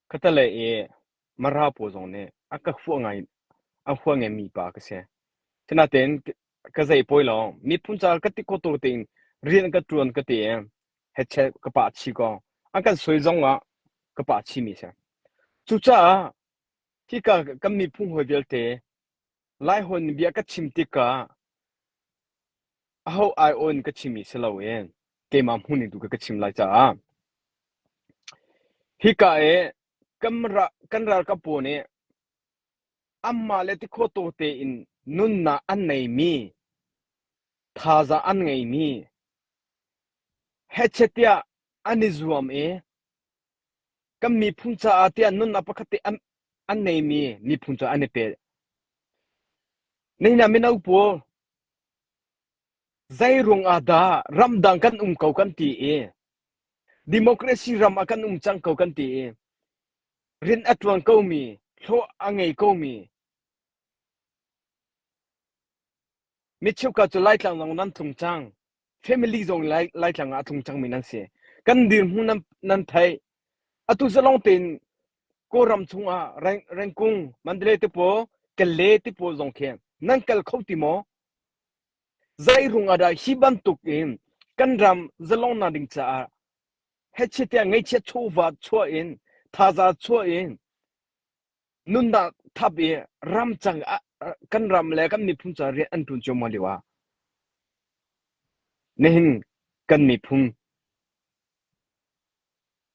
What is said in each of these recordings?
ka ta le e mara po zong ne aka fu ngai a fu ngai mi pa ka se chana ten ka zai poi lo mi phun cha ka ti ko to tin rian ka tuan ka te he che ka pa chi ko aka soi zong a ka pa chi mi se chu cha ki ka kam mi phung hoi vel te lai hon bia ka chim ti ka how I own ka chimi selo en ke mam huni du ka chim lai cha hi ka e kanra ka po ne amma le ti kho to te in nun na an nei mi thaza an ngei mi hechetia anizuam e kam mi phuncha atia nun na pakhati an nei mi phuncha ane pe nei na me nau po zai rung ada ramdang kan kau kan ti e democracy ram akan chang kau kan ti e rin atwang kau mi tho angai kau mi michu ka chu lai tlang nan thung chang family zong lai tlang a thung chang mi nan se kan dir hu nan thai atu zalong ten ko ram chunga rangkung mandle te po kelle te po zong khe nan kal khoti mo zai runga da hiban tuk in kan ram zalong na ding cha hechetia ngai che chowa cho in thaza cho in nunda thab e ram chang kan ram le kan ni phun cha re an tun choma liwa nehin kan ni phun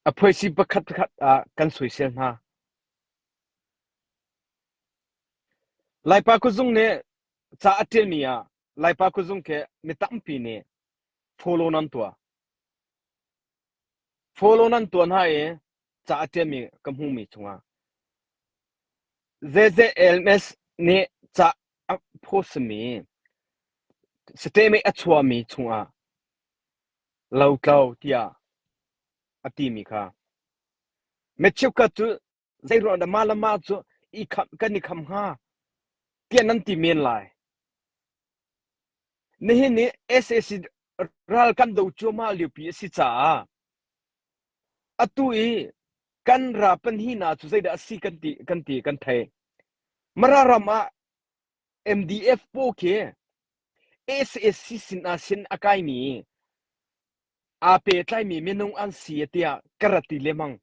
a phoi si pakhat kan soi sel ha lai pa ku zung ne cha atel nia lai pa ku zung ke mi tam pi ne follow nan tua na e cha atel mi kam hu mi chunga ZZLMS ne cha post mi steme achwa mi chunga lau tia ati mi kha mechu ka tu zairo da malama chu I kham kan ni kham ha tian nan ti men lai nehi ni SSC ral kan do chu ma liu pi si cha atu I kan ra pan hi na chu zai da si kan thai mararama MDF po ke SSC sin akai mi ape tlai mi menung an si tia karati lemang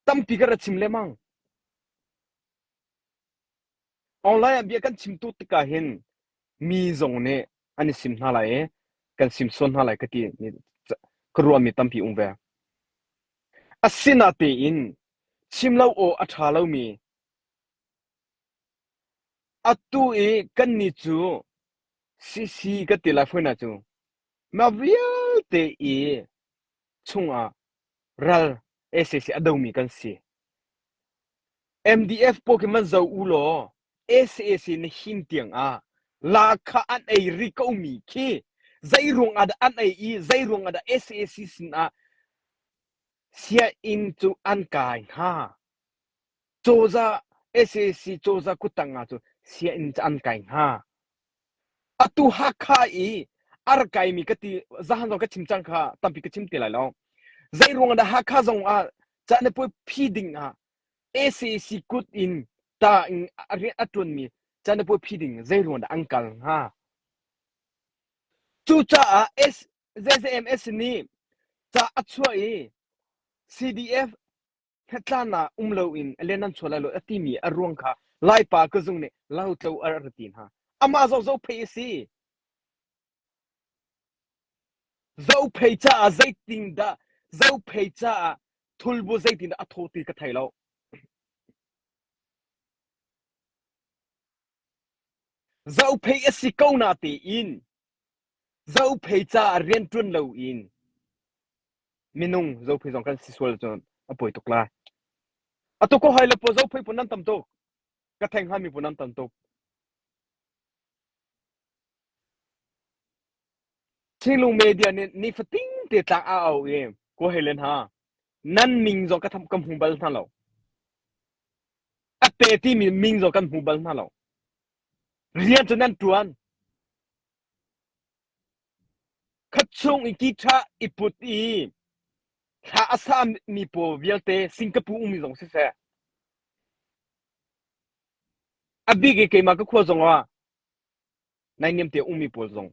tampi karachim lemang online bia kan chimtu tika hin mi zong ne ani sim na lai kan sim son na lai kati ni kruwa mi tampi ungwe asina te in chimlau o athalo mi atu e kan ni chu si ka te la phona chu ma vial te e chunga ral SSC adomi kan si MDF Pokemon zau ulo SSC ni hintiang la kha an ai rikomi ki zairung ada an ai zairung ada SSC sin sia into an kai ha choza SSC choza kutanga chu sia in an kai ha atu ha kha ar kai mi kati zahan ka chimchang kha tampi ka chimte la lo zairung ada ha kha zong cha ne poi feeding SSC kut in ta in atun mi cha ne poi feeding zairung ada ankal ha chu cha ZZMS ni cha achwa CDF hetlana umlo in elenan chola lo atimi arung kha lai pa ka zung ne lau tlo aratin ha ama zo phe si zo phe cha zaiting da zo phe cha thulbu zaiting da athoti ka thailo zo phe si kauna te in zo phe cha rian tun lo in minung zo phe jong kan siswal chon apoi tokla atoko haile po zo phe punan tam to ka theng ha mi punan tam to Thilung media ni fating te tla au ko helen ha nan ming zo ka tham kam humbal na lo ate ti mi ming zo kan humbal na lo rian chunan tuan khachung ikitha iput ha asam mi po vialte singapore umi zong se abige ke ma ko kho zong wa nai nem te umi po zong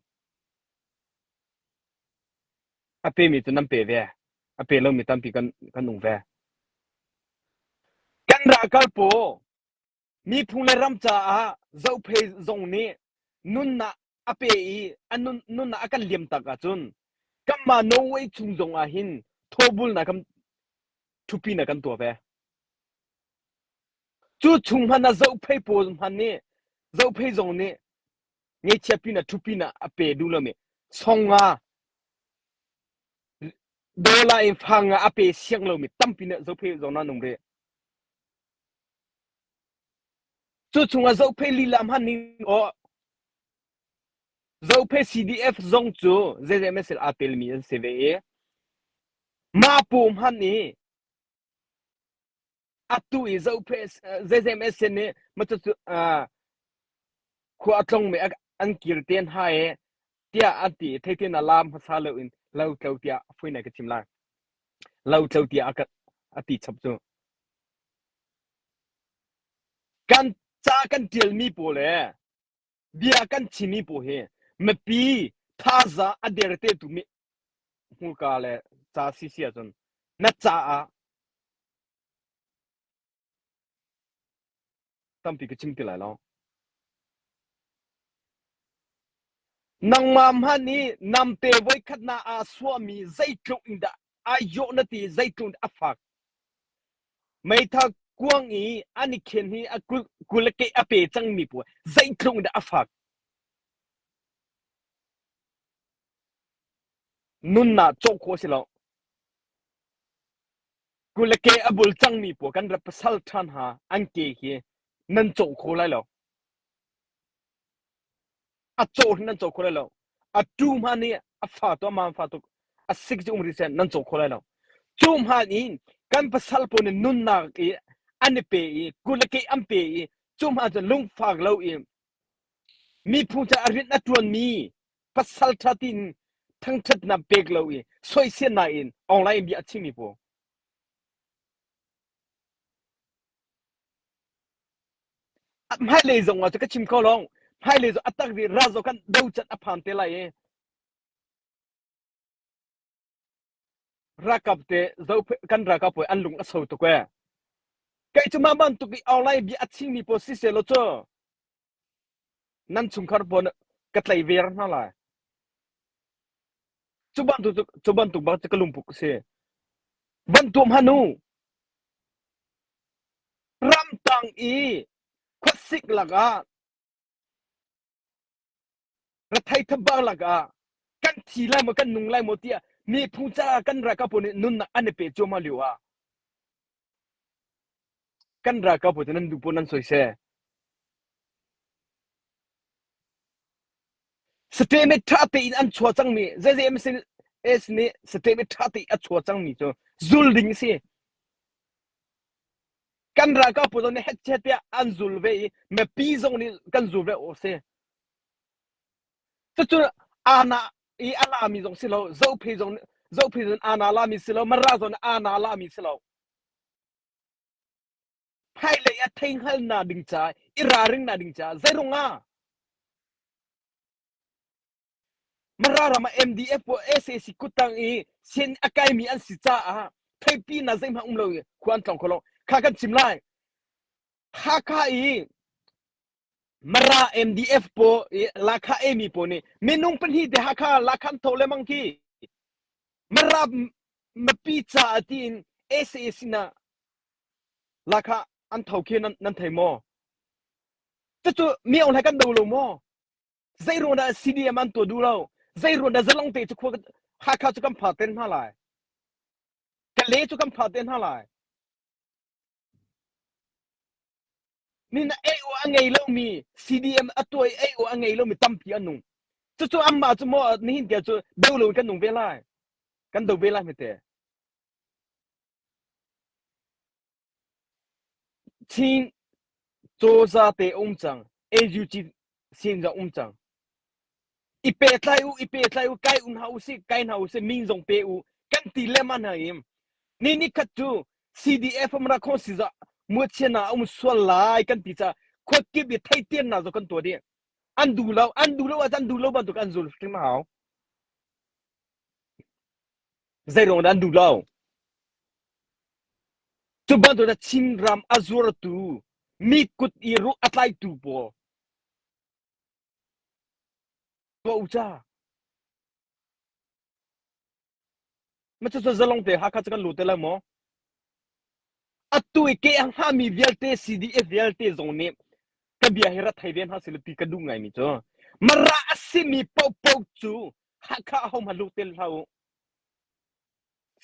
ape mi tan pe ve ape lo mi tan pi kan nung ve kan ra kal po mi phung le ram cha a zau phe zong ni nun na ape I anun nun na akan liam ta ka chun kamma no way chung zong a hin thobul na kam thupi na kan to ve chu chung han na zau phe po han ni zau phe zong ni nge chapi na thupi na ape du lo me songa dola in phanga ape siang lo mi tampi na zau phe zong na nong re chu chunga zau phe li lam han ni o zau phe CDF zong chu ZMSL atel mi CVE ma pum han ni atu I zau phe ZMS ne ma chu khu atlong me an kirten ha e tia ati thetin alam sa lo in lau tlau tia fuina ka chimla lau tlau tia ati chap chu kan cha kan tel mi po le bia kan chimi po he me pi thaza aderte tu mi hu ka le cha si sia chon na cha a tampi ka chimti la lo nang mam hani namte voi khatna a swami zaitlu inda ayo nati zaitun afak mai tha kuang I ani khen hi kulake ape changmi po zaitlu inda afak nunna chokho silo kulake abul changmi po kan ra pasal than ha anke hi nan chokho lai lo a chok nan chokho lai lo a tu mani a fa to man fa to a 6 umri sen nan chokho lai lo chum ha ni kan pasal po ne nunna ki anipe I kulake ampe I chum ha lung fak lo I mi phucha arit na tuan mi pasal thatin thang that na bek lo I soi sen na in online bi achimi po mai le zong wa ka chim ko long mai le zo atak ri razo kan dau chat aphan te la ye rakap te zo kan rakap an lung a so to kwa kai chuma ban tu ki online bi achimi po si se lo cho nan chung khar po ka tlai ver na la chuban tu ba ka lumpuk se ban tum hanu ram tang I khosik laga ra thai thaba laga kan thi lai mo kan nung lai mo tia mi phucha kan ra ka po ne nun na ane pe choma liwa kan ra ka po nan du po nan soi se statement thate in an chwa chang mi JMC es ni statement thate a chwa chang mi cho zul ding se kan ra ka po ne het chet ya an zul ve me pi zong ni kan zul ve o se chu ana I ala mi zong silo zo phe zong ana la mi silo mara zong ana la mi silo hai le ya theng hal na ding cha ira ring na ding cha zairunga marara ma MDF po SAC kutang I sin akai mi an si cha a thai pi na zaim ha umlo kwan tong kholong kha kan chimlai kha kha I mara MDF po lakha emi po ni menung pan hi de ha kha lakhan thole mang ki mara mapi cha atin SAC na lakha an thauke nan thai mo chu mi ong lai kan do lo mo zairo na CDM an to du lo zairo na zalong te chu kha kha chu kam pha ten ha lai ka le chu kam pha ten ha lai ni na AO angai lo mi CDM atoi AO angai lo mi tampi anu chu amma chu mo ni hin ke chu do lo kan nong ve lai kan do ve lai me te chin zo za te chang AUG sin za chang ipe tlai u kai un hausi kai hausi min zong pe u kan ti le man ha im นี่คัดจู CDF มราคงสิจะมัวเชนะส่วนหลายกันติจะควดเก็บไทยเตียนนะจกันตัวเดียอันดูแล้วอาจารย์ดูแล้วบันตุกันจุลที่มาเอาใจรงอันดูแล้วจุบันตัวชินรามอาจูรตูมีกุดอีรุอัตไลตูปอตัวอุจามันจะลงเตะหาคัดกันหลุดแล้วมั้งอัตุยเกอังหามีเวลเต CDF เวลเตตรงนี้ก็เบียร์ให้รัฐไทยเวียนหาศิลปินกันดูไงมิจ้ะมาราสิมีเป่าจูหักข้าเอามาลุเตลเขา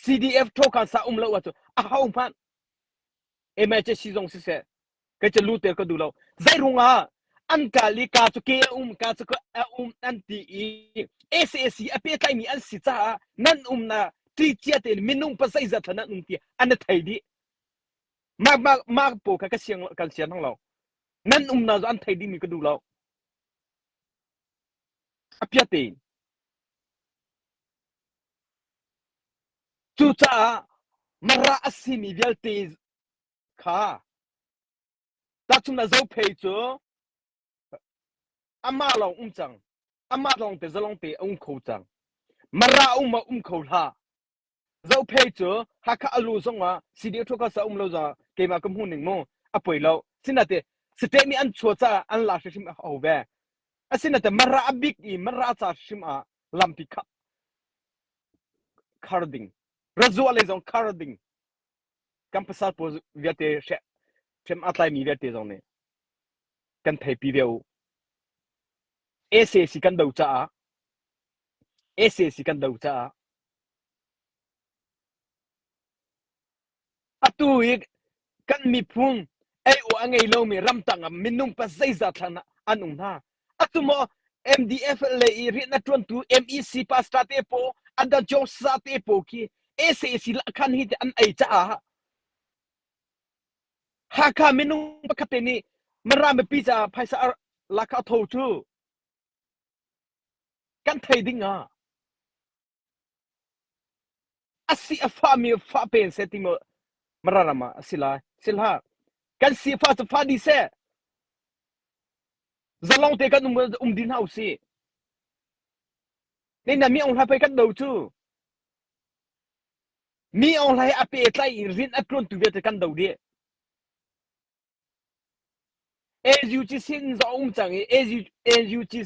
CDF โทกันสะแล้วว่าจูเอามันแม่จะซีซงสิเสก็จะลุเตลก็ดูแล้วใจรุ่งอันกาลิกาจูเกกาจูก็อันตีSAC อเปไตมีอันสิจ้านั่นนะที่เจียเตนมินุ่งภาษาอิสระนั่นที่อันไทยดีมากปูกันเสียงของเรานั่นนะอันไทยดีมีก็ดูแล้วอภิเตนจูจ้ามาราสิมีเวลเตค่ะตัดชุมน่ะเจ้าเพย์จูอามาลองจังอามาลองเตจะลองเตเขาจังมารามาเขาท่าเจ้าเพย์จูหักอาลูซงว่าสิเดียวทุกคนสะเราจะเกี่ยมกับหุ่นหนึ่งโมอป่วยเราสินะเตสเตมีอันชัวจ้าอันลาชิมเอาแวสินะเตมาราบิกมาราจ้าชิมลัมปิกคาร์ดิงรัวเลยจงคาร์ดิงกัมพูชาโพสเวียเตเชมอัตไลมีเวียเตจงเนี่ยกันไทยปีเดียวSAC กันดูจ้า SAC กันดูจ้าอัตุยกันมีพุ่งอังไงเรามีรำตังมินุ่มภาษาจัดนะอันน่ะอัตุโม MDF เลยรีนัดวันตู MEC ภาษาเตโปอันดับจงสาเตโปคี SAC ละคันฮิตอันจ้าหากมินุ่มปกตินี่มันรำปีจ้าภาษาละคัทโตจูกันไทยดิ้งอาศิฟ้ามีฟ้าเป็นเซติโมมารามาสิลากันสิฟ้าดิเซจะลองเตะกันดินเฮาสินี่นะมีองค์ให้ไปกันดูจูมีองค์ให้อเปไตรินอัตรนตุเวตกันดูดิยูจิสินจะจังยูจิ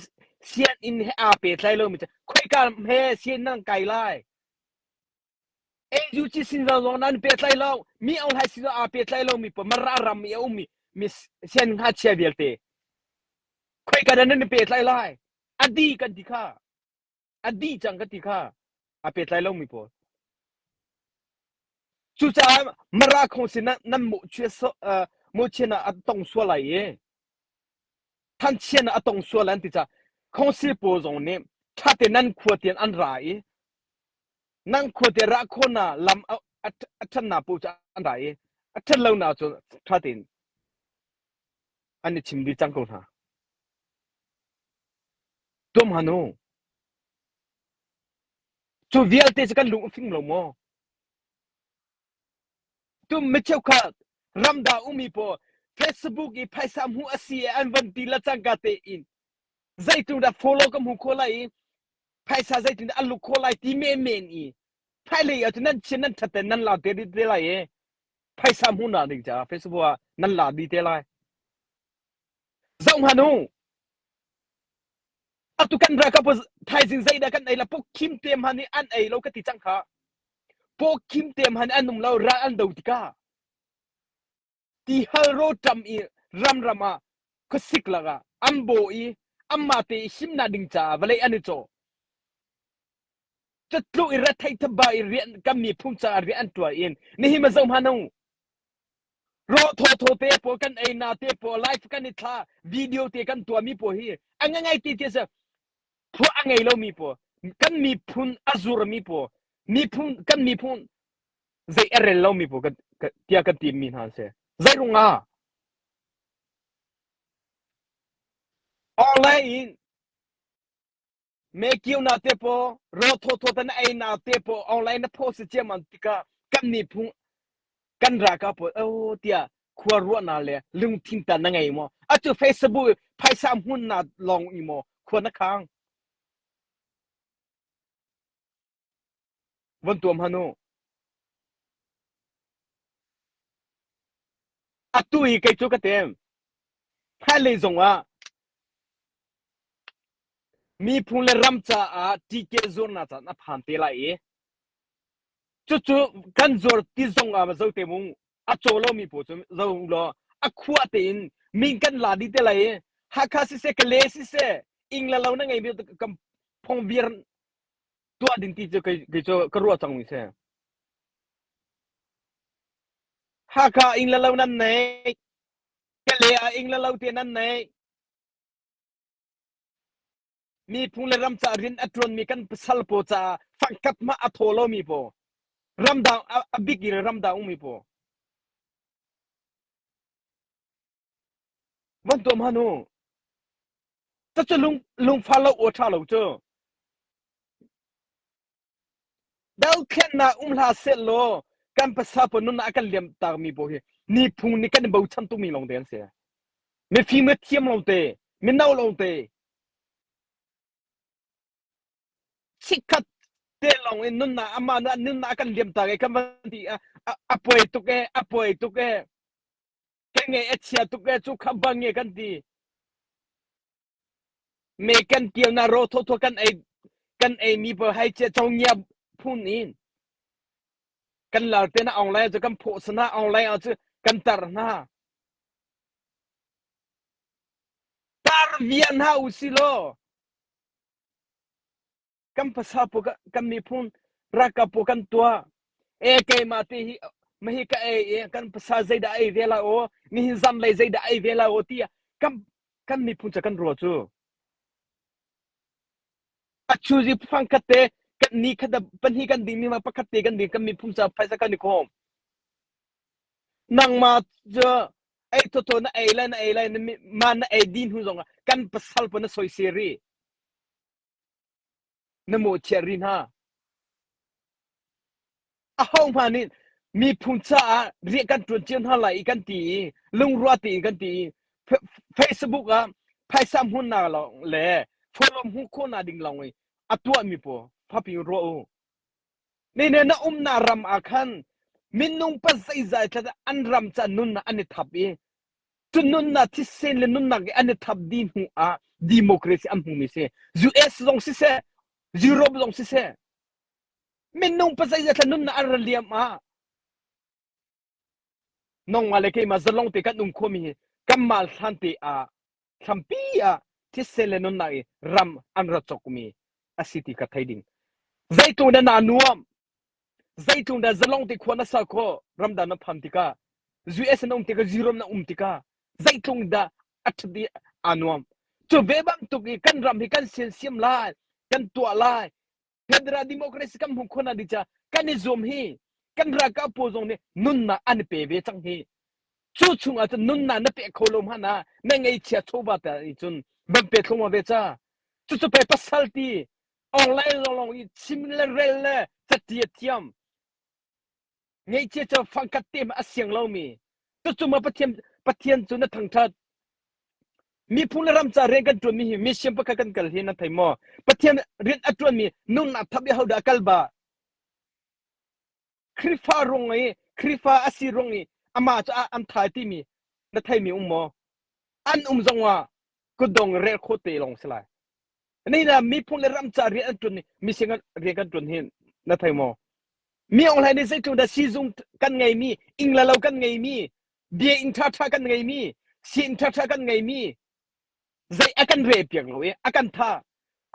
เสียนอินให้อเปไตโลมิจะคุยกันเฮเสียนนั่งไกลไลยูจิสินจะลองนั่นเปไตโลมีองค์ให้สิจะอเปไตโลมีปะมารารมีมีเสียนหาเชียเวลเตคุยกันนั่นเปไตไลอดีกันติค่ะอดีจังกันติค่ะอเปไตโลมีปะจุจ้ามาราคงสินั่นมุเชสมุเชนะอัตตงสวลายท่านเชนะอัตตงสวลันติจ้าคงสิปจงเนี่ยถ้าเตนั่นขวดเตียนอันไรนั่งขวดเตรักคนน่ะลำอัตนาปูจ้าอันไรอัตเลวน่าจะถ้าเตนอันนี้ชิมดีจังกูนะตัวมันโน่จูเวียลเตจะกันลุงฟิงลงมั้งตุมไม่เจ้าข้ารำดามีปอ Facebook อีไพสามหัวเสียอันวันดีละจังกาเตอินใจตุนดา follow กับหัวโคไลไพสาใจตุนดาอัลลุโคไลที่เมนอีไพเลยอันนั้นเช่นนั้นทัดแต่นั้นลาเดริเดลัยไพสามหัวน่ะดิจ้า Facebook นั้นลาดีเดลัยเจ้าฮันโนอัตุกันรักกับไทยสินใจได้กันไอ้ละพวกคิมเตมฮันนี่อันไอ้เราก็ติดจังค่ะพวกคิมเตมฮันอันนุ่มเราร้านอันดูติก้าที่ฮัลโรตัมอีรำมาก็สิกละกะอัมโบอีอัมมาเตชิมนาดิงจ้าเวลาอันนี้โจจะลุยรัฐไทยทบายเรียนกัมมีพุ่งจ้าเรียนตัวเองนี่หิมะเจ้าฮันโนรอโทเตปกันไอ้นาเตปไลฟ์กันนี่ท่าวิดีโอเตกันตัวมีปฮีอังไงตีเตสพวกอังไงเรามีปกันมีพุ่นอาจูร์มีปมีพุ่นกันมีพุ่นใจเอเรลเรามีปกันเตียกันตีมีนั่นเสใจรุ่งออนไลน์เมกิวนาเตปรอโทตันไอ้นาเตปออนไลน์นะโพสเจมันติกา กันมีพุงกันรากาปโอ้เตียคัวรัวนาเลยลุงทิงตานังไงมออะจู Facebook ไผสามหุ่นนาลองอีมอควรนะค้างวันตัวมหานุอะตุยไกจุกะเต็มให้เลยจงว่ามีพุงเลรัมจาอาทีเกซอร์นาจานะผ่านเตลาเอจุกันจอร์ติจงอามาเจ้าเตมุงอะโจโลมีโปจเจ้าโลอะขวาเตนมิงกันลาดิเตลาเอฮักคาซิเซกเลซิเซอิงละลาวนะไงมีกัมพงเวียร์ตัวดินติจไกจกรัวจังมิเซฮักคาอิงละลาวนั้นไหนกะเลอาอิงละลาวเตนั้นไหนมีพุงเลรัมจารินอัตรอนมีกันสัลโปจาฟังกัดมาอะโทโลมีโปรัมดาอบิกิรัมดามีโปวันตัวมหานุจะลุงฟาโลโอชาโลเจอดาวเคนนาลาเซโลกันภาษาปนุนอากันเลียมตามีโปเฮนี่พุงนี่กันบ่ชันตุมีลงเดนเสียมีฟีเมเทียมลงเตมีนาวลงเตชิคัดเตลงนุนนาอามานุนนากันเลียมตาไอ้กันมันที่อะป่วยตุกแกงเอเชียตุกจุคับังเงกันที่เมกันเกียวนาโรโทกันไอมีเปให้เจจงเงียบพูนอินกันลาเตนะออนไลน์จะกันโพสนะออนไลน์เอาจะกันตารนะตารเวียนฮาอุซิโลกันภาษาปกันมีพูนรักกับปกันตัวเอเกมาตีมหิกะกันภาษาใจได้เวลาโอมีหิซัมเลยใจได้เวลาโอตีกันมีพูนจะกันรัวจูอะชูจิฟังคัตเตกันนี่คัดปันฮีกันดีมีมาปะคัตเตกันดีกันมีพูนจะไปสักกันนี่คอมนังมาเจอไอ้ตัวนะไอ้ไลน์มันไอ้ดินหุ่นจงกันภาษาปนสอยเสรีนโมเชรินฮาอะห้องพานี่มีพุนชาเรียกกันตรวจเจียนฮาไหลกันตีลุงรัวตีกันตี Facebook อ่ะไพ่ซ้ำหุ่นนาลองแหละฟอลมหุ่นคนนาดิ่งลองไอ้อะตัวมีปอพับอยู่รัวนี่เนี่ยนะนารำอาคันมินุงปัสไซใจจะอันรำจะนุนนะอันนี้ทับเอจุนุนนะที่เซนเลนุนนะอันนี้ทับดีหัวดิโมคราซีอันหูมิเซยูเอสลงซิเซยูโรปลงซิเซมินุงปัสไซจะนุนนะอันเรียมน้องมาเลยมาจะลงติกันนุ่งคมีกัมมาลทันติสัมปีที่เซเลนุนนะรำอันรัจกมีอาศิติกัทไทดิงใจตัวนั้นนวมใจตัวนั้นจะลงติควนัสโครำดานพันติกายูเอสน้องติกายูโรมนะติกาใจตัวนั้นอัตตินวมจูเวบังตุกีกันรำให้กันเซียนเซียมลายกันตัวลายเฟดราดิโมคราซีกันหุ่นคนนั้นดิจ้ากันนิซมฮีกันรักกับผู้ทรงเนี่ยนุนนะอันเปเวจังฮีจู่ชุงอาจจะนุนนะนับเปโคลมฮานะนั่งไอเชียโชบัตอีจุนบังเปทงมาเวจ้าจู่ไปปัสสัลตีออนไลน์ลงอีชิมเลเรลจะเทียเทียมไงเชียจะฟังกัดเต็มอาเสียงเรามีจู่มาปะเทียนจุนทั้งทัดมีผู้เริ่มจะเรียนกันจนมีเสียงประกันกันเห็นนั่นไทยมอปะเทียนเรียนอัจวนมีนุนนับทับยาหูดากัลบาคริฟารงไงคริฟาอาศิรงไงอามาจะอันทายที่มีนั่นไทยมีมออันจงว่าก็ดงเรียกโคเตลงสลายนี่นะมีผู้เริ่มจะเรียนอัจวนมีเสียงเรียนกันจนเห็นนั่นไทยมอมีออนไลน์ในใจจุดซีซุงกันไงมีอิงละเรากันไงมีเบียอินทัชกันไงมีซีอินทัชกันไงมีใจakan repiak lo akan tha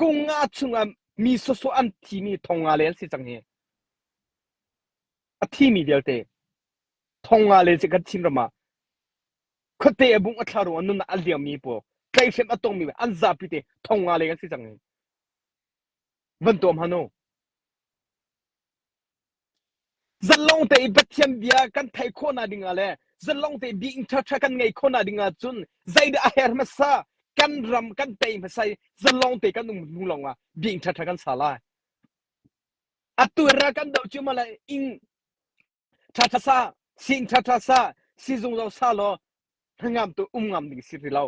kunga chunga mi so an thi mi thonga le si chang he a thi mi delte thonga le se kan chin rama khote abung atharo anun aldiam mi po kai fem atong mi an za pite thonga le kan si chang he van tom hano zalong te bathiam bia kan thai khona dinga le zalong te bi in tha kan ngai khona dinga chun zaida aher ma saกันรำกันเตะมาใส่จะลองเตะกันนุ่งลงบิงทัดกันสาลายอัตัวรักกันเดาจุมาเลยอิง ชาชาซาสิงชาชาซาสิจงเราซาลอทั้งงามตัวงามดิ่งสิริเรา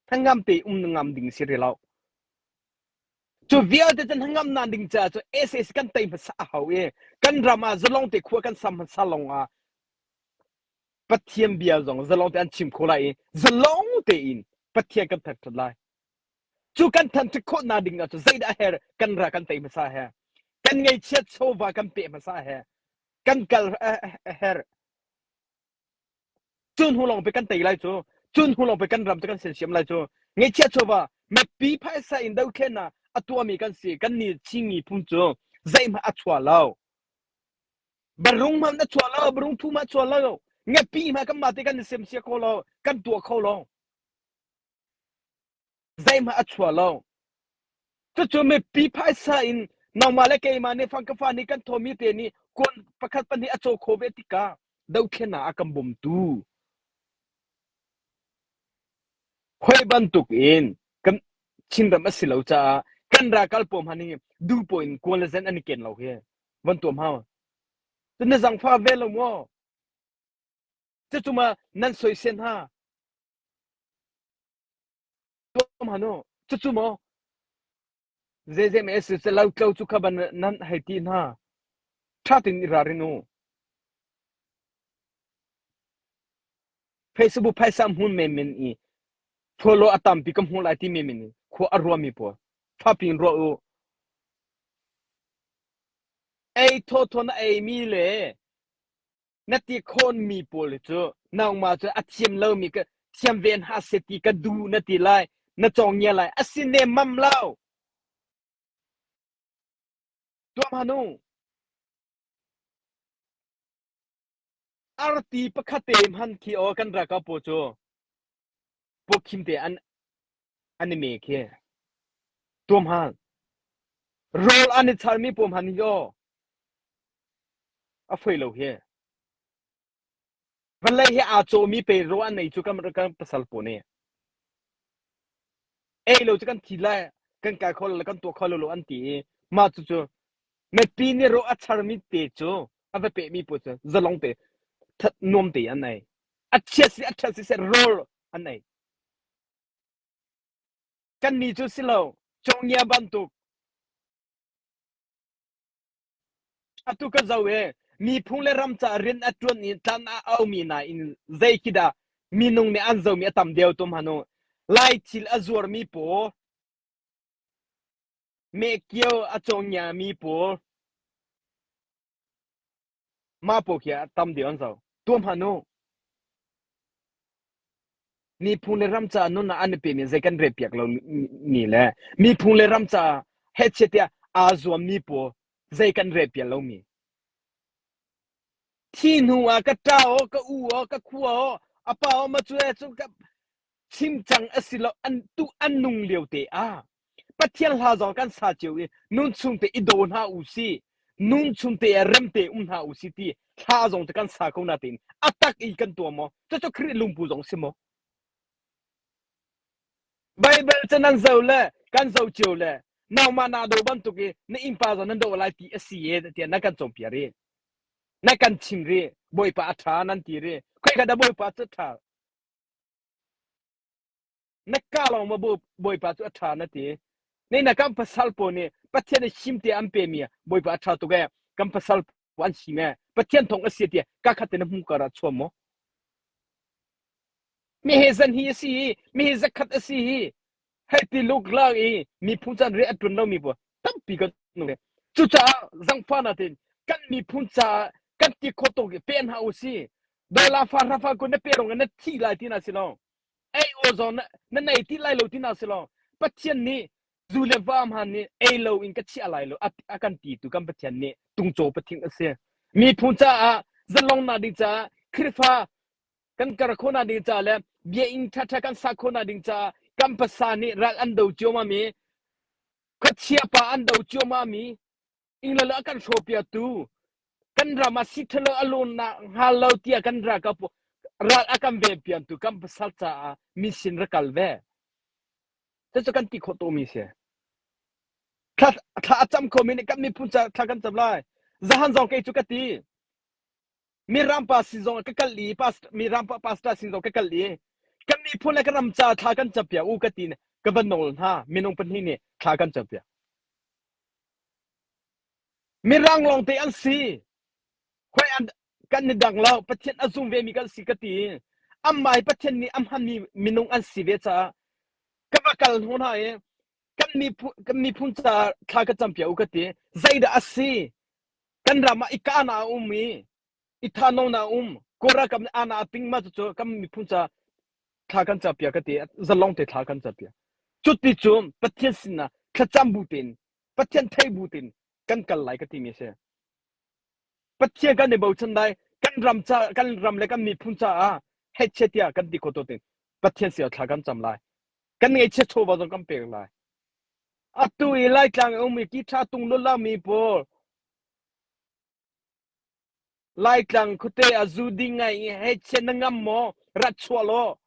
ทั้งงามตีงามดิ่งสิริเราจูเวียจะทั้งงามนันดิ่งจ้าจูเอสกันเต็มภาษาเขากันรามาจะลองเตะขัวกันซ้ำภาษาลงปัทเทียมเบียร์จงจะลองเตะอันชิมโคลาจะลองเตะอินปัทเทียกันทักทัดไลจูกันทันทุกคนนันดิ่งจูใจได้เฮกันรากันเตะภาษาเฮกันไงเช็ดโซวากันเตะภาษาเฮกันกัลเฮจุนหูลงไปกันเตะไรจูจุนหูลงไปกันรำจะกันเสียมไรจูไงเช็ดโซวาแม่ปีพายใส่อินดาวแค่น่ะตัวมีกันเสียกันนี่ชิงมีพุ่งจูใจมาอัชวาเลาบรุงมันอัชวาเลาบรุงทุ่มอัชวาเลาไงปีมากันมาเตะกันเสียมเสียเขาเลากันตัวเขาเลาใจมาอัชวาเลาจูแม่ปีพายใส่อินนองมาเลกเอมาเนี่ยฟังกันฟังนี่กันโทมีเตนี่คนประคัตปันนี่อัชโคเวติกาดาวแค่น่ะอากัมบุมตูค่อยบันตุกเองกันชินดามัสสิเลาจ้ากันรักลปมฮันนี่ดูปอยน์กวนเลเซนอันนี้เก่งเราเฮวันตัวมาจะนึกสังฟ้าเวลมั้งจะจุมานั่นสวยเซนฮะตัวมาโนจะจุมาเจเจเมสจะเล่าจุกบันนั่นให้ทีน่ะถ้าถึงราริโนเฟซบุ๊กไพ่ซ้ำหุ่นเมมินอีฟอลโล่อัตตัมปีกหุ่นไลที่เมมินขวารัวมีปัวฟ้าปิงรัวไอ้โทษนะไอ้มีเลยนัดที่คนมีปัวเลยจ้ะน้องมาจ้ะอัดเชียมเล่ามีก็เชียมเวียนหาเสติก็ดูนัดที่ไล่นัดจองเงี้ยไล่อัสินเนมัมเล่าตัวมาโนอาร์ตีปะคาเตมฮันคีออกันรักกับปัวจ้ะพวกคิมเตอันนี้เมฆตัวมันโรลอันนี้ชาร์มีปมฮันยออฟัยโลเฮวันเลยเฮอาโจมีเปโรอันไหนจุกันมันกันภาษาปนเนี่ยโลจุกันทีละกันกายคนละกันตัวคนโลอันตีมาจุไม่ปีนี้โรอัชาร์มีเตจูอันเปมีปุ่นจะลองเตทัดนวมเตอันไหนอัชเชสิเซโรลอันไหนกันนี่จุสิโลจงยาบันตุกอัตุกันเจ้ามีพุ่งเลรำจ่าเรียนอัตวนนี้ท่านเอามีนาอินใจคิดามีนุ่งเนี่ยอันเจ้ามีตั้มเดียวตัวมันโนไล่ชิลอจวร์มีปูเมเกียวอจงยามีปูมาปูเขียตั้มเดียวอันเจ้าตัวมันโนมีพุ่งเลรำจ่านุ่นอันเป็นมีใจกันเรียบเปียกเรานี่แหละมีพุ่งเลรำจ่าเฮดเชตยาอาจวมีปูใจกันเรียบเปียกเรามีที่หนูก็เจ้าก็อู๋ก็ขัวอาป่ามาช่วยจุกับชิมจังอสิลอันตุอันนุ่งเลียวเตอาปัทยันลาจองกันซาเจียวนุ่นชุมเตอิโดนหาอุซีนุ่นชุมเตเรมเตหาอุซีตีลาจองตะกันซาโคนาตินอัตักอีกันตัวมอจะคริลุมปูจงซิมอไบเบิลจะนั่งเจ้าเลยกันเจ้าเจียวเลยนามานาโดบันตุกีในอิมพาจอนันโดอะไรตีเอซีเอเตียนักกันจงเปียรีนักกันชิมรีบอยป้าทานันตีรีใครก็ได้บอยป้าจะทานักกาลองมาบอยป้าจะทานันตีในนักการภาษาปนี่ปัจเจกชิมเตอัมเปมีบอยป้าทาตัวแกการภาษาวันชิมปัจเจกทงเสียเตียกักขัดในมุมกระชัวมมีเฮซันฮีซีมีเฮซักขัดซีให้ตีลูกลากมีพุ่งจันเรียตุนเรามีบ่ตั้มปีกันนู่นเลยจุจ้าจังฟ้านาตินกันมีพุ่งจ่ากันที่โคตรเป็นหาอุซีโดยลาฟาราฟาคนเนี่ยเปรงกันที่ไล่ที่น่าสิลองโอซอนนั่นไอ้ที่ไล่โลที่น่าสิลองปัจจัยนี้จูเลวามฮันนี่โลอินกัดที่อะไรโลอากันตีตุกันปัจจัยนี้ตุงโจปัจจิงเสียมีพุ่งจ่าจะลองนาดิจ่าคริฟ้ากันกระโคนาดิจ่าแล้วเบียอินทัดกันสักโคนาดิจ่ากันภาษานี่รักอันเดาจิวมามีกัดเชียป้าอันเดาจิวมามีอิงละกันโชเปียตูกันรามาสิทธิ์ละอโลนะฮาลาวเตียกันรากับรักอากันเบียเปียนตุกันภาษาจ่ามิสินรักลเวแต่จะกันติโคโตมิเสียถ้าจำคอมินกันมีพุ่งจ่าถ้ากันจำไล่จะหันจองเกจุกตี มีรัมปาสิจงกะกะลีปาสมีรัมปาปาสตาสิจงกะกะลีกันมีพูนและกันรำจาทากันจับเปียอูกะตินกะบันโนลฮะมีนงปนหินี่ทากันจับเปียมีรังลองเตอันซีคอยอันกันนี่ดังแล้วประเทศอซุมเวมีกันสิกะติอัมไมประเทศนี้อัมฮันมีนงอันสิเวจากะบะกัลโหนาเอกันมีพูนจาทากันจับเปียอูกะติไซดาอัสซีกันรามาอิกานาอุมีItano na kora kam ana ping ma chu kam mi phuncha thakan chapya kati zalong te thakan chapya chuti chum pathian sinna khacham butin pathian thai butin kan kal lai kati mi se pathian kan ne bau chandai kan ram le kam mi phuncha a he chetia kan di khoto tin pathian sia thakan cham lai kan ngai che tho ba kam pe lai atu i lai tlang mi ki tha tung lo la mi po lai tlang khute azudi ngai he chen ngam mo rat chwalo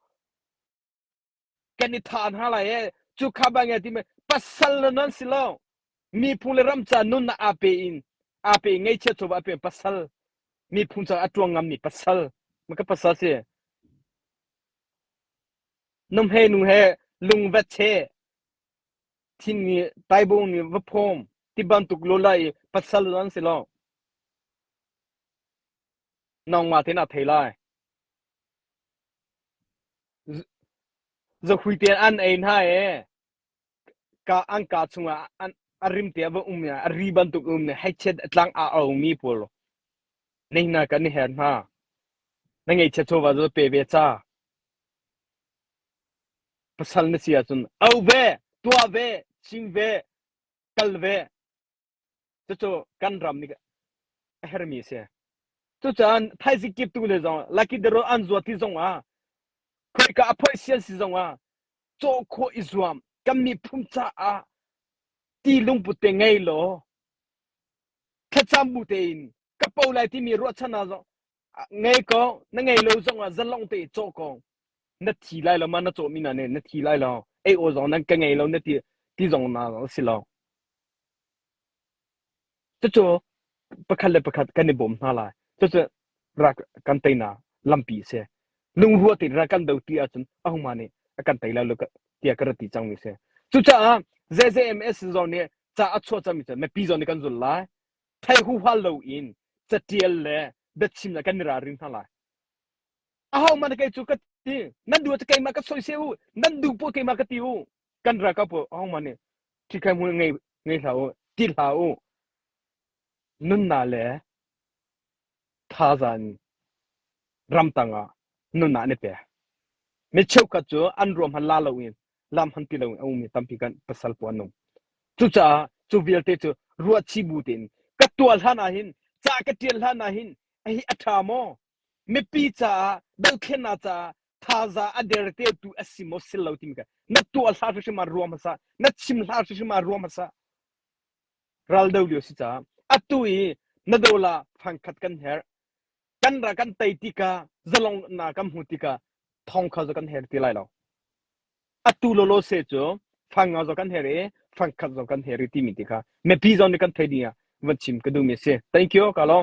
kani than hala e chu khaba nge ti me pasal non silo mi phule ram cha nun na ape ngai che choba pe pasal mi phun cha atwang ngam ni pasal maka pasal se num he lung vet che tin ni tai bong ni va phom ti ban tuk lo lai pasal non silo nong ma te na thei lai zo khui tian an ein ha e ka angka chunga an arim te ba umya ariban tuk umne hechet atlang a au mi polo nei na kan her na nangai che chowa zo pe be cha pasal na sia chun au ve tua ve ching ve kal ve cho kan ram ni her mi se to chan thai si kip tu le zong lucky the ro an zo ti zong a khoi ka aphoi sian si zong a cho kho izwam kam mi phum cha a ti lung pu te ngai lo khacham bu te in ka pau lai ti mi ro chana zo ngai ko na ngai lo zong a zalong te cho ko na thi lai lo ma na cho mi na ne na thi lai lo ai o zong na ka ngai lo na ti zong na lo si lo cho pakhat le pakhat kan ni bom na lai cho rak kan tai na lampi se lung ruwa ti ra kan dau ti a chun ahu ma ne akan tai la lo ka tia karati chang mi se chu cha ZZMS zone ne cha a cho cha mi cha me pi zone kan zul lai thai hu hwa lo in cha tiel le da chim na kan ra ring tha lai ahu ma ne kai chu ka ti nan du cha kai ma ka soi se u nan du po kai ma ka ti u kan ra ka po ahu ma ne ti kai mu ngai la u ti la u nun na le tha zan ram tanga nun na ne pe me cheu ka chu an rom han la lo in lam han ti lo au mi tampi kan pasal po anum chu cha chu vil te chu ruwa chi bu tin ka tual hana hin cha ka tiel hana hin ai atha mo me pi cha dal khena cha tha za ader te tu asimo silo tim ka na tual ha shi ma ruwa sa na chim ha shi ma ruwa sa ral do lio si cha atui na dola phang khat kan her kan ra kan tai tika zalong na kam hutika thong kha zo kan her ti lai lo atu lo se cho phang nga zo kan her e phang khat zo kan her ti mi tika me pi zo ni kan thai dia van chim ka du me se thank you ka lo